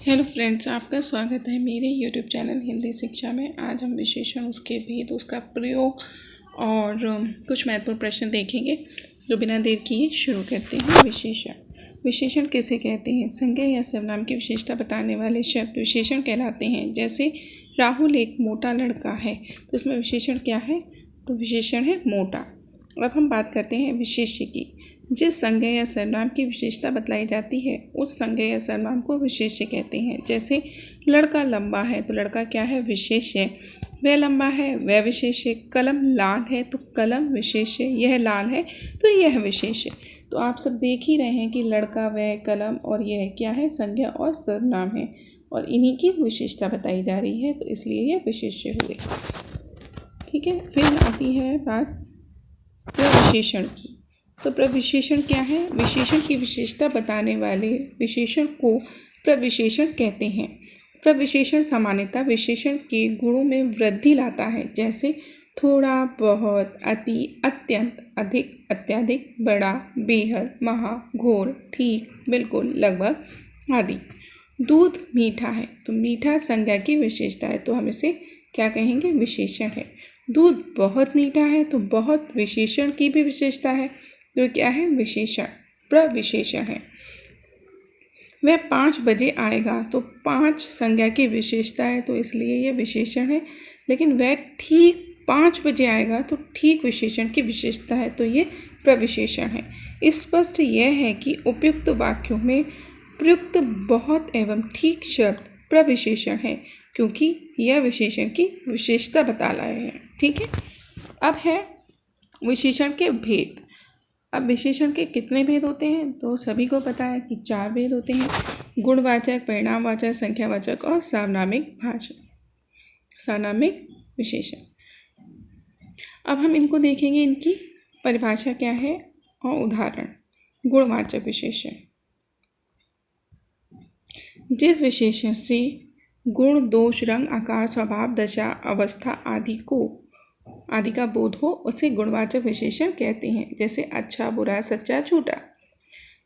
Hello friends, आपका स्वागत है मेरे यूट्यूब चैनल हिंदी शिक्षा में। आज हम विशेषण, उसके भेद, उसका प्रयोग और कुछ महत्वपूर्ण प्रश्न देखेंगे। तो बिना देर किए शुरू करते हैं। विशेषण किसे कहते हैं? संज्ञा या सर्वनाम की विशेषता बताने वाले शब्द विशेषण कहलाते हैं। जैसे राहुल एक मोटा लड़का है, तो इसमें विशेषण क्या है? तो विशेषण है मोटा। अब हम बात करते हैं विशेष्य की। जिस संज्ञा या सर्वनाम की विशेषता बतलाई जाती है उस संज्ञा या सर्वनाम को विशेष्य कहते हैं। जैसे लड़का लंबा है, तो लड़का क्या है? विशेष्य। वह लंबा है, वह विशेष्य। कलम लाल है, तो कलम विशेष्य। यह लाल है, तो यह विशेष्य। तो आप सब देख ही रहे हैं कि लड़का, वह, कलम और यह क्या है? संज्ञा और सर्वनाम है, और इन्हीं की विशेषता बताई जा रही है, तो इसलिए यह विशेष्य हुए। ठीक है। फिर आती है बात प्रविशेषण की। तो प्रविशेषण क्या है? विशेषण की विशेषता बताने वाले विशेषण को प्रविशेषण कहते हैं। प्रविशेषण सामान्यतः विशेषण के गुणों में वृद्धि लाता है। जैसे थोड़ा, बहुत, अति, अत्यंत, अधिक, अत्यधिक, बड़ा, बेहद, महा, घोर, ठीक, बिल्कुल, लगभग आदि। दूध मीठा है, तो मीठा संज्ञा की विशेषता है, तो हम इसे क्या कहेंगे? विशेषण है। दूध बहुत मीठा है, तो बहुत विशेषण की भी विशेषता है, तो क्या है? विशेषण, प्रविशेषण है। वह 5 बजे आएगा, तो 5 संज्ञा की विशेषता है, तो इसलिए यह विशेषण है। लेकिन वह ठीक 5 बजे आएगा, तो ठीक विशेषण की विशेषता है, तो ये प्रविशेषण है। स्पष्ट यह है कि उपयुक्त वाक्यों में प्रयुक्त बहुत एवं ठीक शब्द प्रविशेषण है, क्योंकि यह विशेषण की विशेषता बता रहे हैं। ठीक है। अब है विशेषण के भेद। अब विशेषण के कितने भेद होते हैं? तो सभी को पता है कि 4 भेद होते हैं: गुणवाचक, परिणामवाचक, संख्यावाचक और सार्वनामिक विशेषण। अब हम इनको देखेंगे, इनकी परिभाषा क्या है और उदाहरण। गुणवाचक विशेषण: जिस विशेषण से गुण, दोष, रंग, आकार, स्वभाव, दशा, अवस्था आदि का बोध हो उसे गुणवाचक विशेषण कहते हैं। जैसे अच्छा, बुरा, सच्चा, झूठा,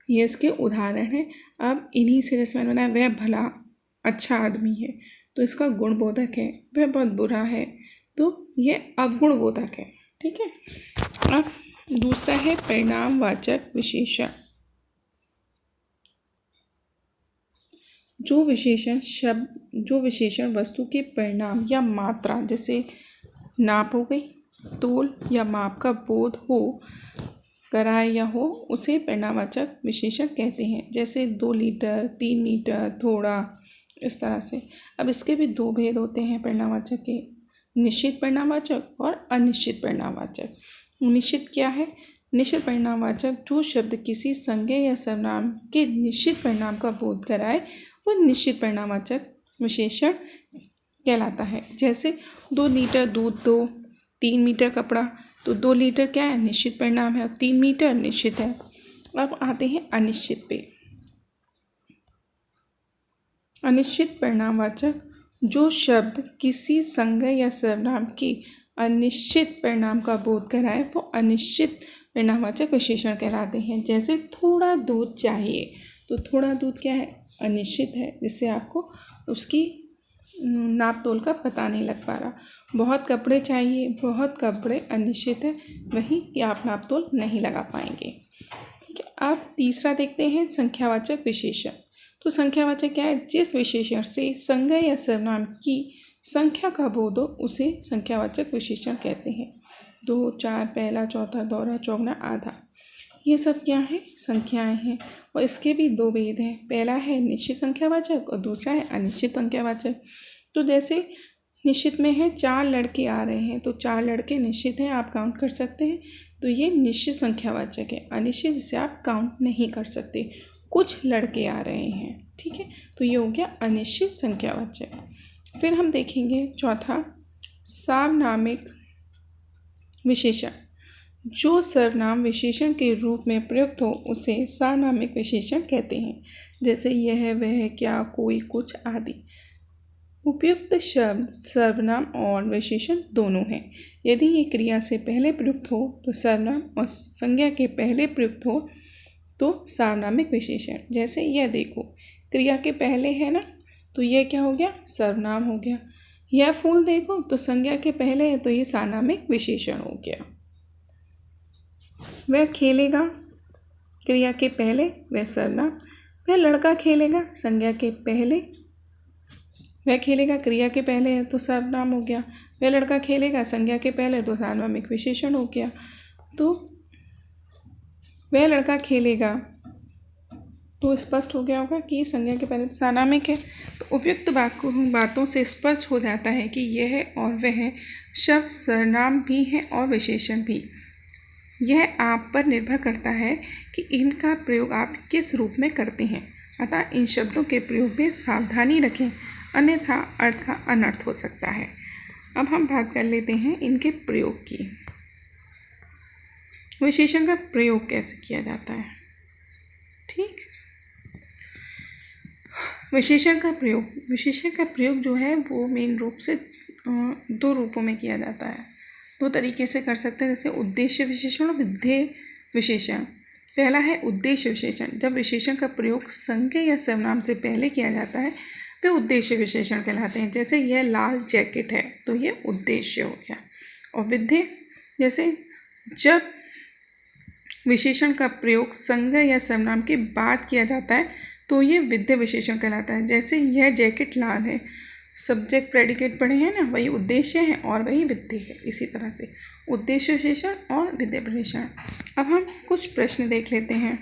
ये इसके उदाहरण हैं। अब इन्हीं से जैसे मैंने बनाया, वह भला अच्छा आदमी है, तो इसका गुणबोधक है। वह बहुत बुरा है, तो यह अवगुणबोधक है। ठीक है। अब दूसरा है परिणामवाचक विशेषण। जो विशेषण वस्तु के परिणाम या मात्रा, जैसे नाप हो गई, तोल या माप का बोध हो, कराए या हो, उसे परिणामवाचक विशेषण कहते हैं। जैसे 2 लीटर, 3 मीटर, थोड़ा, इस तरह से। अब इसके भी 2 भेद होते हैं परिणामवाचक के: निश्चित परिणामवाचक और अनिश्चित परिणामवाचक। निश्चित क्या है? निश्चित परिणामवाचक जो शब्द किसी संज्ञा या सर्वनाम के निश्चित परिणाम का बोध कराए वो निश्चित परिणामवाचक विशेषण कहलाता है। जैसे 2 लीटर दूध दो, 3 मीटर कपड़ा, तो 2 लीटर क्या है? निश्चित परिणाम है, और 3 मीटर निश्चित है। अब आते हैं अनिश्चित पे। अनिश्चित परिणामवाचक जो शब्द किसी संज्ञा या सर्वनाम की अनिश्चित परिणाम का बोध कराए वो अनिश्चित परिणामवाचक विशेषण कहलाते हैं। जैसे थोड़ा दूध चाहिए, तो थोड़ा दूध क्या है? अनिश्चित है, जिससे आपको उसकी नाप तोल का पता नहीं लग पा रहा। बहुत कपड़े चाहिए, बहुत कपड़े अनिश्चित है, वही कि आप नाप तोल नहीं लगा पाएंगे। ठीक है। अब तीसरा देखते हैं संख्यावाचक विशेषण। तो संख्यावाचक क्या है? जिस विशेषण से संज्ञा या सर्वनाम की संख्या का बोध हो उसे संख्यावाचक विशेषण कहते हैं। 2, 4, पहला, चौथा, दोहरा, चौगुना, आधा, ये सब क्या है? संख्याएं हैं। और इसके भी 2 भेद हैं। पहला है निश्चित संख्यावाचक और दूसरा है अनिश्चित संख्यावाचक। तो जैसे निश्चित में है 4 लड़के आ रहे हैं, तो 4 लड़के निश्चित हैं, आप काउंट कर सकते हैं, तो ये निश्चित संख्यावाचक है। अनिश्चित जिसे आप काउंट नहीं कर सकते, कुछ लड़के आ रहे हैं। ठीक है, तो ये हो गया अनिश्चित संख्यावाचक। फिर हम देखेंगे चौथा, सार्वनामिक विशेषण। जो सर्वनाम विशेषण के रूप में प्रयुक्त हो उसे सार्वनामिक विशेषण कहते हैं। जैसे यह, वह, क्या, कोई, कुछ आदि। उपयुक्त शब्द सर्वनाम और विशेषण दोनों हैं। यदि ये क्रिया से पहले प्रयुक्त हो तो सर्वनाम, और संज्ञा के पहले प्रयुक्त हो तो सार्वनामिक विशेषण। जैसे यह देखो, क्रिया के पहले है ना, तो ये क्या हो गया, सर्वनाम हो गया। यह फूल देखो तो संज्ञा के पहले है तो ये सार्वनामिक विशेषण हो गया। वह खेलेगा क्रिया के पहले वह सर्वनाम। वह लड़का खेलेगा संज्ञा के पहले, वह खेलेगा क्रिया के पहले है तो सर्वनाम हो गया। वह लड़का खेलेगा संज्ञा के पहले तो सार्वनामिक विशेषण हो गया। तो वह लड़का खेलेगा तो स्पष्ट हो गया होगा कि संज्ञा के पहले तो सार्वनामिक है। तो उपयुक्त बातों से स्पष्ट हो जाता है कि यह और वह शब्द सर्वनाम भी है और विशेषण भी। यह आप पर निर्भर करता है कि इनका प्रयोग आप किस रूप में करते हैं, अतः इन शब्दों के प्रयोग में सावधानी रखें, अन्यथा अर्थ का अनर्थ हो सकता है। अब हम बात कर लेते हैं इनके प्रयोग की। विशेषण का प्रयोग कैसे किया जाता है, ठीक। विशेषण का प्रयोग जो है वो मेन रूप से दो रूपों में किया जाता है, दो तरीके से कर सकते हैं, जैसे उद्देश्य विशेषण और विधेय विशेषण। पहला है उद्देश्य विशेषण। जब विशेषण का प्रयोग संज्ञा या सर्वनाम से पहले किया जाता है वे उद्देश्य विशेषण कहलाते हैं। जैसे यह लाल जैकेट है तो ये उद्देश्य हो गया। और विधेय, जैसे जब विशेषण का प्रयोग संज्ञा या सर्वनाम के बाद किया जाता है तो ये विधेय विशेषण कहलाता है। जैसे यह जैकेट लाल है, सब्जेक्ट प्रेडिकेट पढ़े हैं ना, वही उद्देश्य है और वही विधेय है। इसी तरह से उद्देश्य विशेषण और विधेय विशेषण। अब हम कुछ प्रश्न देख लेते हैं।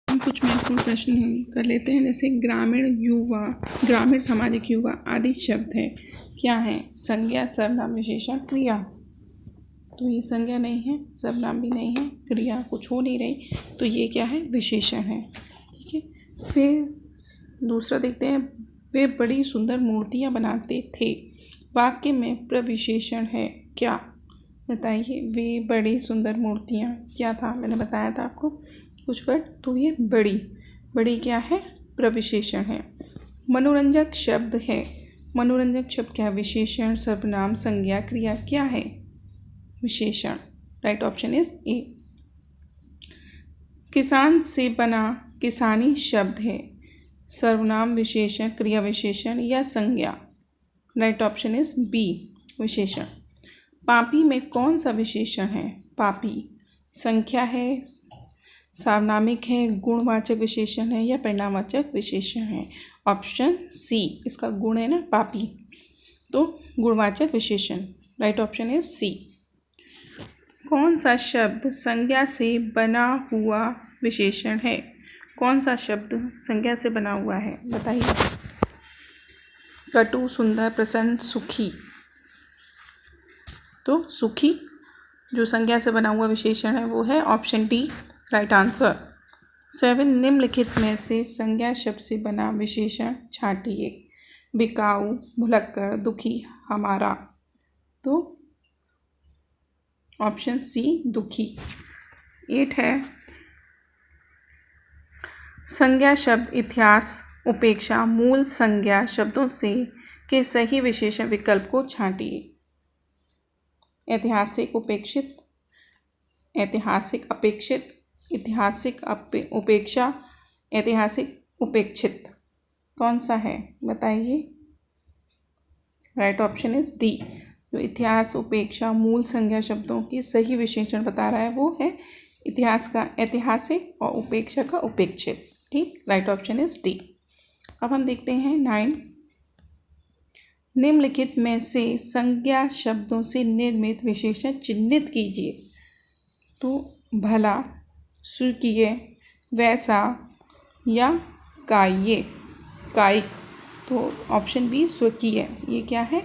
कुछ महत्वपूर्ण प्रश्न हम कर लेते हैं, जैसे ग्रामीण सामाजिक युवा आदि शब्द है, क्या है, संज्ञा सर्वनाम विशेषण क्रिया। तो ये संज्ञा नहीं है, सर्वनाम भी नहीं है, क्रिया कुछ हो नहीं रही, तो ये क्या है, विशेषण है, ठीक है। फिर दूसरा देखते हैं, वे बड़ी सुंदर मूर्तियाँ बनाते थे। वाक्य में प्रविशेषण है क्या, बताइए। वे बड़ी सुंदर मूर्तियाँ क्या था, मैंने बताया था आपको कुछ वर्ड, तो ये बड़ी क्या है, प्रविशेषण है। मनोरंजक शब्द है, मनोरंजक शब्द क्या है, विशेषण सर्वनाम संज्ञा क्रिया, क्या है, विशेषण। Right option is a. किसान से बना किसानी शब्द है, सर्वनाम विशेषण क्रिया विशेषण या संज्ञा। राइट ऑप्शन इज बी, विशेषण। पापी में कौन सा विशेषण है, पापी संख्या है, सार्वनामिक है, गुणवाचक विशेषण है या परिणामवाचक विशेषण है। ऑप्शन सी, इसका गुण है ना पापी, तो गुणवाचक विशेषण। Right option is C. कौन सा शब्द संज्ञा से बना हुआ विशेषण है, कौन सा शब्द संज्ञा से बना हुआ है, बताइए। कटु, सुंदर, प्रसन्न, सुखी। तो सुखी जो संज्ञा से बना हुआ विशेषण है वो है ऑप्शन डी, राइट आंसर। 7, निम्नलिखित में से संज्ञा शब्द से बना विशेषण छांटिए। बिकाऊ, भुलक्कड़, दुखी, हमारा। तो ऑप्शन सी, दुखी। 8 है, संज्ञा शब्द इतिहास, उपेक्षा, मूल संज्ञा शब्दों से के सही विशेषण विकल्प को छांटिए। ऐतिहासिक, उपेक्षित, ऐतिहासिक अपेक्षित, ऐतिहासिक उपेक्षा, ऐतिहासिक उपेक्षित, कौन सा है, बताइए। राइट ऑप्शन इज डी, जो इतिहास, उपेक्षा, मूल संज्ञा शब्दों की सही विशेषण बता रहा है वो है इतिहास का ऐतिहासिक और उपेक्षा का उपेक्षित, ठीक। Right option is D. अब हम देखते हैं 9, निम्नलिखित में से संज्ञा शब्दों से निर्मित विशेषण चिह्नित कीजिए। तो भला, स्वकीय, वैसा या कायिक। तो ऑप्शन बी, स्वकीय, ये क्या है,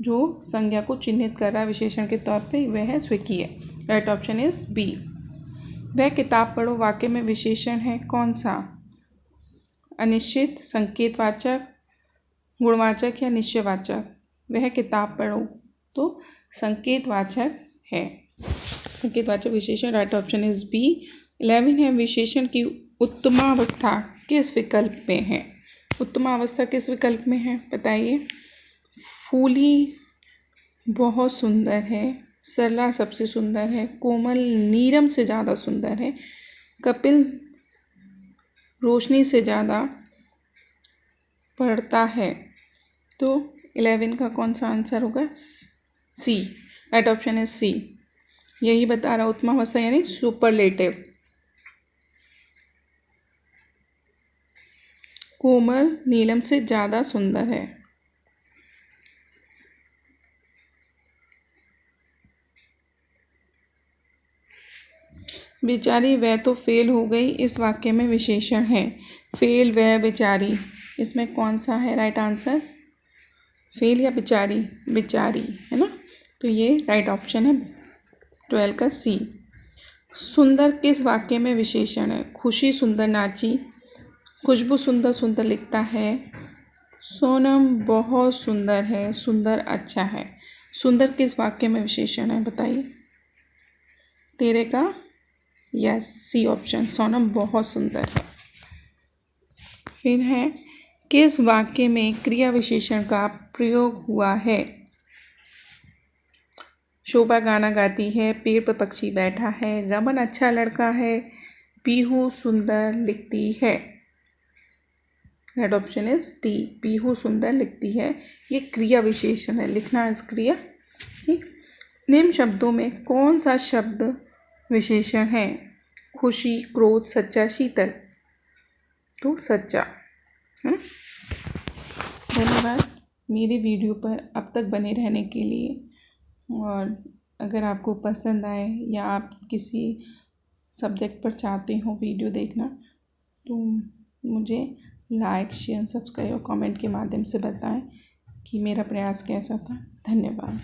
जो संज्ञा को चिन्हित कर रहा है विशेषण के तौर पे, वह है स्वकीय। Right option is B. वह किताब पढ़ो वाक्य में विशेषण है कौन सा, अनिश्चित, संकेतवाचक, गुणवाचक या निश्चयवाचक। वह किताब पढ़ो तो संकेतवाचक है, संकेतवाचक विशेषण। Right option is B. 11 है, विशेषण की उत्तमावस्था किस विकल्प में है, उत्तमावस्था किस विकल्प में है बताइए। फूली बहुत सुंदर है, सरला सबसे सुंदर है, कोमल नीरम से ज़्यादा सुंदर है, कपिल रोशनी से ज़्यादा पड़ता है। तो 11 का कौन सा आंसर होगा? सी। राइट ऑप्शन है सी। यही बता रहा उत्तमावस्था यानी सुपरलेटिव। कोमल नीलम से ज़्यादा सुंदर है। बेचारी वह तो फेल हो गई इस वाक्य में विशेषण है। फेल, वह, बेचारी, इसमें कौन सा है राइट आंसर? फेल या बेचारी? बेचारी है ना। तो ये राइट ऑप्शन है 12 का सी। सुंदर किस वाक्य में विशेषण है? खुशी सुंदर नाची, खुशबू सुंदर सुंदर लिखता है, सोनम बहुत सुंदर है, सुंदर अच्छा है। सुंदर किस वाक्य में विशेषण है बताइए। 13 का यस सी ऑप्शन, सोनम बहुत सुंदर है। फिर है किस वाक्य में क्रिया विशेषण का प्रयोग हुआ है? शोभा गाना गाती है, पेड़ पर पक्षी बैठा है, रमन अच्छा लड़का है, पीहू सुंदर लिखती है। Right option is D, Pihu सुंदर लिखती है। ये क्रिया विशेषण है, लिखना इस क्रिया। ठीक, निम्न शब्दों में कौन सा शब्द विशेषण है? खुशी, क्रोध, सच्चा, शीतल। तो सच्चा है। धन्यवाद मेरे वीडियो पर अब तक बने रहने के लिए। और अगर आपको पसंद आए या आप किसी सब्जेक्ट पर चाहते हो वीडियो देखना तो मुझे लाइक, शेयर, सब्सक्राइब और कमेंट के माध्यम से बताएं कि मेरा प्रयास कैसा था। धन्यवाद।